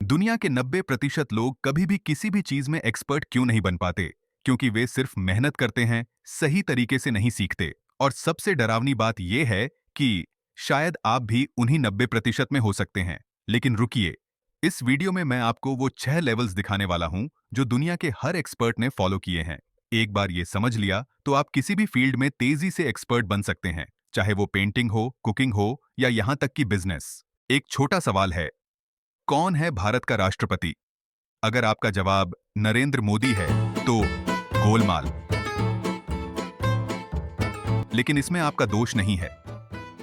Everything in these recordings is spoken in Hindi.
दुनिया के 90% लोग कभी भी किसी भी चीज में एक्सपर्ट क्यों नहीं बन पाते? क्योंकि वे सिर्फ मेहनत करते हैं, सही तरीके से नहीं सीखते। और सबसे डरावनी बात यह है कि शायद आप भी उन्हीं 90% में हो सकते हैं। लेकिन रुकिए, इस वीडियो में मैं आपको वो 6 लेवल्स दिखाने वाला हूं जो दुनिया के हर एक्सपर्ट ने फॉलो किए हैं। एक बार ये समझ लिया तो आप किसी भी फील्ड में तेजी से एक्सपर्ट बन सकते हैं, चाहे वो पेंटिंग हो, कुकिंग हो या यहां तक कि बिजनेस। एक छोटा सवाल है, कौन है भारत का राष्ट्रपति? अगर आपका जवाब नरेंद्र मोदी है तो गोलमाल। लेकिन इसमें आपका दोष नहीं है।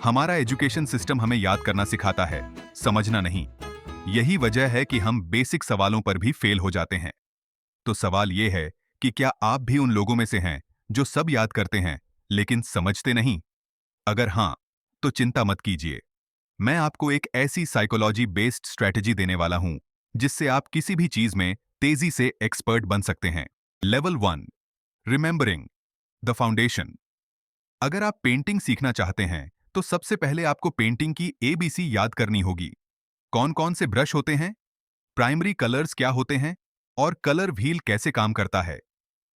हमारा एजुकेशन सिस्टम हमें याद करना सिखाता है, समझना नहीं। यही वजह है कि हम बेसिक सवालों पर भी फेल हो जाते हैं। तो सवाल यह है कि क्या आप भी उन लोगों में से हैं जो सब याद करते हैं लेकिन समझते नहीं? अगर हां, तो चिंता मत कीजिए। मैं आपको एक ऐसी साइकोलॉजी बेस्ड स्ट्रेटजी देने वाला हूं जिससे आप किसी भी चीज में तेजी से एक्सपर्ट बन सकते हैं। Level 1, remembering the foundation. अगर आप पेंटिंग सीखना चाहते हैं तो सबसे पहले आपको पेंटिंग की एबीसी याद करनी होगी। कौन कौन से ब्रश होते हैं, प्राइमरी कलर्स क्या होते हैं और कलर व्हील कैसे काम करता है।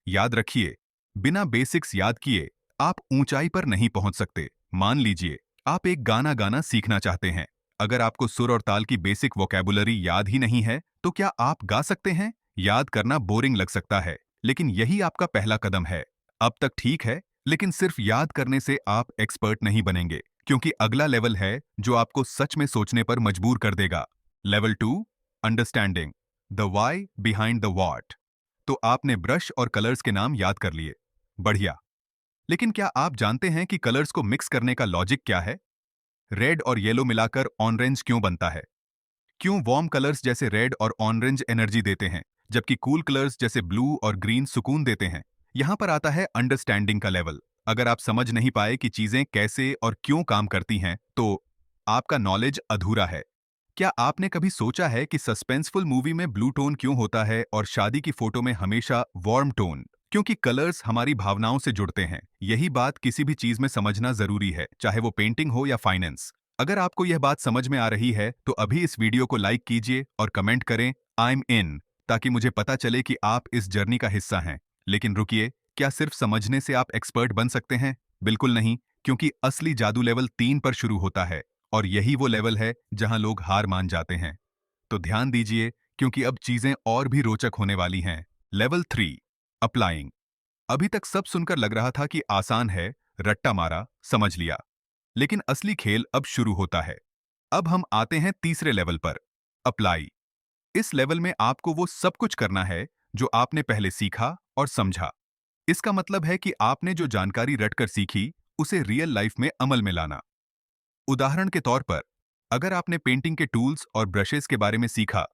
याद रखिए, बिना बेसिक्स याद किए आप ऊंचाई पर नहीं पहुंच सकते। मान लीजिए आप एक गाना गाना सीखना चाहते हैं। अगर आपको सुर और ताल की बेसिक वोकैबुलरी याद ही नहीं है तो क्या आप गा सकते हैं? याद करना बोरिंग लग सकता है, लेकिन यही आपका पहला कदम है। अब तक ठीक है, लेकिन सिर्फ याद करने से आप एक्सपर्ट नहीं बनेंगे, क्योंकि अगला लेवल है जो आपको सच में सोचने पर मजबूर कर देगा। Level 2, understanding the why behind the what. तो आपने ब्रश और कलर्स के नाम याद कर लिए, बढ़िया। लेकिन क्या आप जानते हैं कि कलर्स को मिक्स करने का लॉजिक क्या है? रेड और येलो मिलाकर ऑरेंज क्यों बनता है? क्यों वार्म कलर्स जैसे रेड और ऑरेंज एनर्जी देते हैं, जबकि कूल कलर्स जैसे ब्लू और ग्रीन सुकून देते हैं? यहां पर आता है अंडरस्टैंडिंग का लेवल। अगर आप समझ नहीं पाए कि चीजें कैसे और क्यों काम करती हैं, तो आपका नॉलेज अधूरा है। क्या आपने कभी सोचा है कि सस्पेंसफुल मूवी में ब्लू टोन क्यों होता है और शादी की फोटो में हमेशा वार्म टोन? क्योंकि कलर्स हमारी भावनाओं से जुड़ते हैं। यही बात किसी भी चीज में समझना जरूरी है, चाहे वो पेंटिंग हो या फाइनेंस। अगर आपको यह बात समझ में आ रही है तो अभी इस वीडियो को लाइक कीजिए और कमेंट करें आई एम इन, ताकि मुझे पता चले कि आप इस जर्नी का हिस्सा हैं। लेकिन रुकिए, क्या सिर्फ समझने से आप एक्सपर्ट बन सकते हैं? बिल्कुल नहीं, क्योंकि असली जादू लेवल 3 पर शुरू होता है और यही वो लेवल है जहां लोग हार मान जाते हैं। तो ध्यान दीजिए, क्योंकि अब चीजें और भी रोचक होने वाली हैं। Level 3, applying. अभी तक सब सुनकर लग रहा था कि आसान है, रट्टा मारा, समझ लिया। लेकिन असली खेल अब शुरू होता है। अब हम आते हैं तीसरे लेवल पर, अप्लाई। इस लेवल में आपको वो सब कुछ करना है जो आपने पहले सीखा और समझा। इसका मतलब है कि आपने जो जानकारी रटकर सीखी, उसे रियल लाइफ में अमल में लाना। उदाहरण के तौर पर, अगर आपने पेंटिंग के टूल्स और ब्रशेस के बारे में सीखा,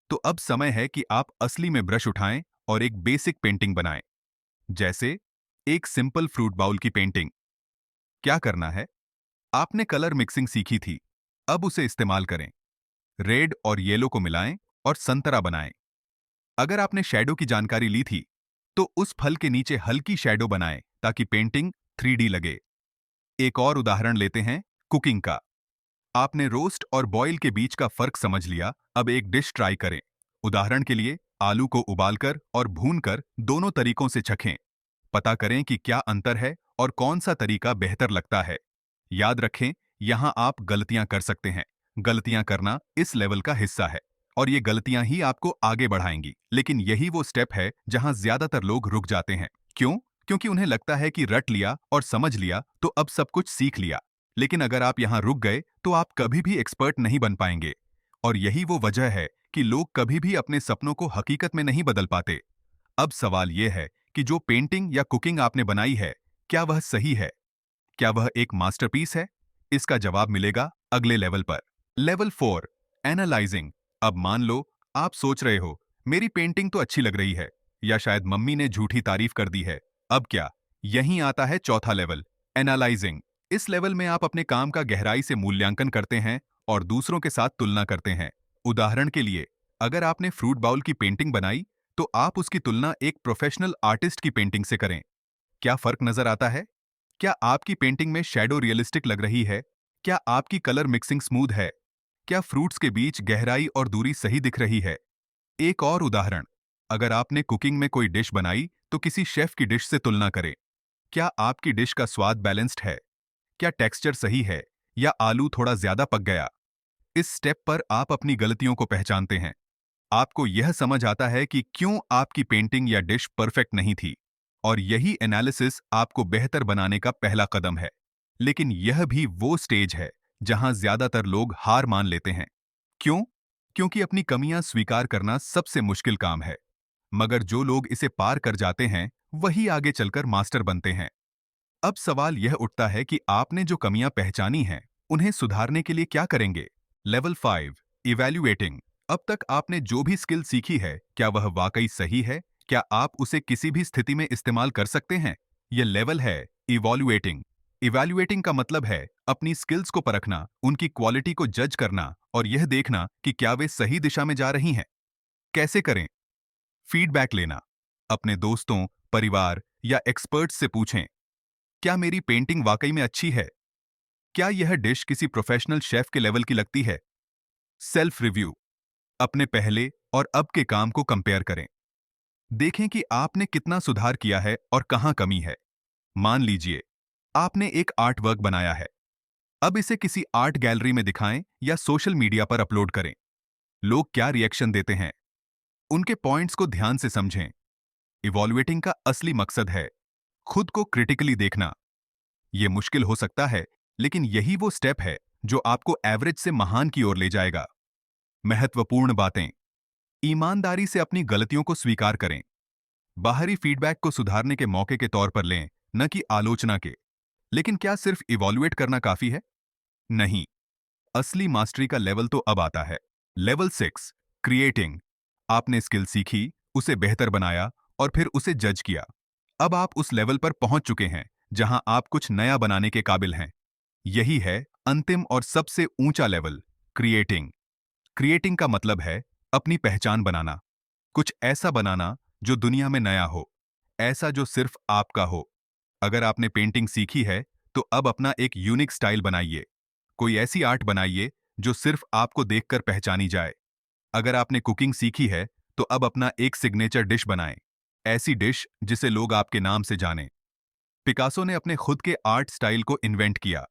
तो अब समय है कि आप असली में ब्रश उठाएं और एक बेसिक पेंटिंग बनाएं। जैसे एक सिंपल फ्रूट बाउल की पेंटिंग। क्या करना है? आपने कलर मिक्सिंग सीखी थी, अब उसे इस्तेमाल करें। रेड और येलो को मिलाएं और संतरा बनाएं। अगर आपने शैडो की जानकारी ली थी, तो उस फल के नीचे हल्की शैडो बनाएं ताकि पेंटिंग 3D लगे। एक और उदाहरण लेते हैं, कुकिंग का। आपने रोस्ट और बॉयल के बीच का फर्क समझ लिया, अब एक डिश ट्राई करें। उदाहरण के लिए, आलू को उबालकर और भूनकर दोनों तरीकों से चखें। पता करें कि क्या अंतर है और कौन सा तरीका बेहतर लगता है। याद रखें, यहां आप गलतियां कर सकते हैं। गलतियां करना इस लेवल का हिस्सा है और ये गलतियां ही आपको आगे बढ़ाएंगी। लेकिन यही वो स्टेप है जहां ज्यादातर लोग रुक जाते हैं। क्यों? क्योंकि उन्हें लगता है कि रट लिया और समझ लिया तो अब सब कुछ सीख लिया। लेकिन अगर आप यहां रुक गए तो आप कभी भी एक्सपर्ट नहीं बन पाएंगे। और यही वो वजह है कि लोग कभी भी अपने सपनों को हकीकत में नहीं बदल पाते। अब सवाल यह है कि जो पेंटिंग या कुकिंग आपने बनाई है, क्या वह सही है? क्या वह एक मास्टरपीस है? इसका जवाब मिलेगा अगले लेवल पर। Level 4, analysing. अब मान लो आप सोच रहे हो, मेरी पेंटिंग तो अच्छी लग रही है, या शायद मम्मी ने झूठी तारीफ कर दी है। अब क्या? यहीं आता है चौथा लेवल, एनालाइजिंग। इस लेवल में आप अपने काम का गहराई से मूल्यांकन करते हैं और दूसरों के साथ तुलना करते हैं। उदाहरण के लिए, अगर आपने फ्रूट बाउल की पेंटिंग बनाई, तो आप उसकी तुलना एक प्रोफेशनल आर्टिस्ट की पेंटिंग से करें। क्या फर्क नजर आता है? क्या आपकी पेंटिंग में शैडो रियलिस्टिक लग रही है? क्या आपकी कलर मिक्सिंग स्मूथ है? क्या फ्रूट्स के बीच गहराई और दूरी सही दिख रही है? एक और उदाहरण, अगर आपने कुकिंग में कोई डिश बनाई तो किसी शेफ की डिश से तुलना करें। क्या आपकी डिश का स्वाद बैलेंस्ड है? क्या टेक्सचर सही है या आलू थोड़ा ज्यादा पक गया? इस स्टेप पर आप अपनी गलतियों को पहचानते हैं। आपको यह समझ आता है कि क्यों आपकी पेंटिंग या डिश परफेक्ट नहीं थी, और यही एनालिसिस आपको बेहतर बनाने का पहला कदम है। लेकिन यह भी वो स्टेज है जहां ज्यादातर लोग हार मान लेते हैं। क्यों? क्योंकि अपनी कमियां स्वीकार करना सबसे मुश्किल काम है, मगर जो लोग इसे पार कर जाते हैं वही आगे चलकर मास्टर बनते हैं। अब सवाल यह उठता है कि आपने जो कमियां पहचानी हैं, उन्हें सुधारने के लिए क्या करेंगे? Level 5, evaluating. अब तक आपने जो भी स्किल सीखी है, क्या वह वाकई सही है? क्या आप उसे किसी भी स्थिति में इस्तेमाल कर सकते हैं? यह लेवल है इवैल्यूएटिंग। इवैल्यूएटिंग का मतलब है अपनी स्किल्स को परखना, उनकी क्वालिटी को जज करना और यह देखना कि क्या वे सही दिशा में जा रही हैं। कैसे करें? फीडबैक लेना। अपने दोस्तों, परिवार या एक्सपर्ट्स से पूछें, क्या मेरी पेंटिंग वाकई में अच्छी है? क्या यह डिश किसी प्रोफेशनल शेफ के लेवल की लगती है? Self review. अपने पहले और अब के काम को कंपेयर करें। देखें कि आपने कितना सुधार किया है और कहां कमी है। मान लीजिए, आपने एक आर्ट वर्क बनाया है। अब इसे किसी आर्ट गैलरी में दिखाएं या सोशल मीडिया पर अपलोड करें। लोग क्या रिएक्शन देते हैं? उनके पॉइंट्स को ध्यान से समझें। इवॉल्युएटिंग का असली मकसद है खुद को क्रिटिकली देखना। यह मुश्किल हो सकता है, लेकिन यही वो स्टेप है जो आपको एवरेज से महान की ओर ले जाएगा। महत्वपूर्ण बातें। ईमानदारी से अपनी गलतियों को स्वीकार करें। बाहरी फीडबैक को सुधारने के मौके के तौर पर लें, न कि आलोचना के। लेकिन क्या सिर्फ इवॉल्युएट करना काफी है? नहीं। असली मास्टरी का लेवल तो अब आता है। Level 6, creating. आपने स्किल सीखी, उसे बेहतर बनाया और फिर उसे जज किया। अब आप उस लेवल पर पहुंच चुके हैं जहां आप कुछ नया बनाने के काबिल हैं। यही है अंतिम और सबसे ऊंचा लेवल, क्रिएटिंग। क्रिएटिंग का मतलब है अपनी पहचान बनाना। कुछ ऐसा बनाना जो दुनिया में नया हो, ऐसा जो सिर्फ आपका हो। अगर आपने पेंटिंग सीखी है, तो अब अपना एक यूनिक स्टाइल बनाइए। कोई ऐसी आर्ट बनाइए जो सिर्फ आपको देखकर पहचानी जाए। अगर आपने कुकिंग सीखी है, तो अब अपना एक सिग्नेचर डिश बनाएं। ऐसी डिश जिसे लोग आपके नाम से जानें। पिकासो ने अपने खुद के आर्ट स्टाइल को इन्वेंट किया।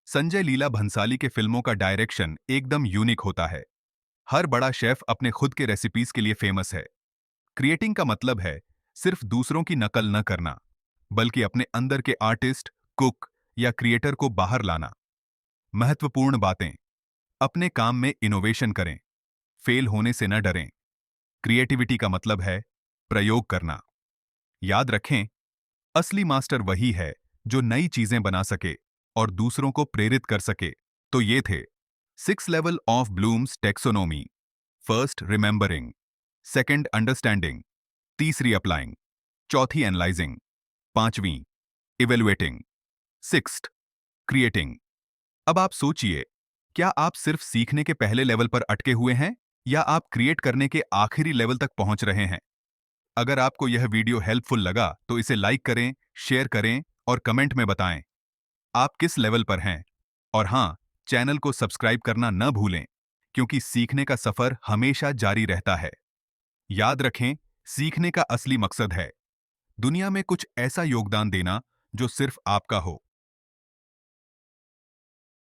संजय लीला भंसाली के फिल्मों का डायरेक्शन एकदम यूनिक होता है। हर बड़ा शेफ अपने खुद के रेसिपीज के लिए फेमस है। क्रिएटिंग का मतलब है सिर्फ दूसरों की नकल न करना, बल्कि अपने अंदर के आर्टिस्ट, कुक या क्रिएटर को बाहर लाना। महत्वपूर्ण बातें। अपने काम में इनोवेशन करें। फेल होने से न डरें। क्रिएटिविटी का मतलब है प्रयोग करना। याद रखें, असली मास्टर वही है जो नई चीजें बना सके और दूसरों को प्रेरित कर सके। तो ये थे 6 level of Bloom's taxonomy. First, remembering. Second, understanding. तीसरी, अप्लाइंग। चौथी, एनालाइजिंग। पांचवी, इवेलुएटिंग। Sixth, creating. अब आप सोचिए, क्या आप सिर्फ सीखने के पहले लेवल पर अटके हुए हैं या आप क्रिएट करने के आखिरी लेवल तक पहुंच रहे हैं? अगर आपको यह वीडियो हेल्पफुल लगा तो इसे लाइक करें, शेयर करें और कमेंट में बताएं आप किस लेवल पर हैं। और हां, चैनल को सब्सक्राइब करना न भूलें, क्योंकि सीखने का सफर हमेशा जारी रहता है। याद रखें, सीखने का असली मकसद है दुनिया में कुछ ऐसा योगदान देना जो सिर्फ आपका हो।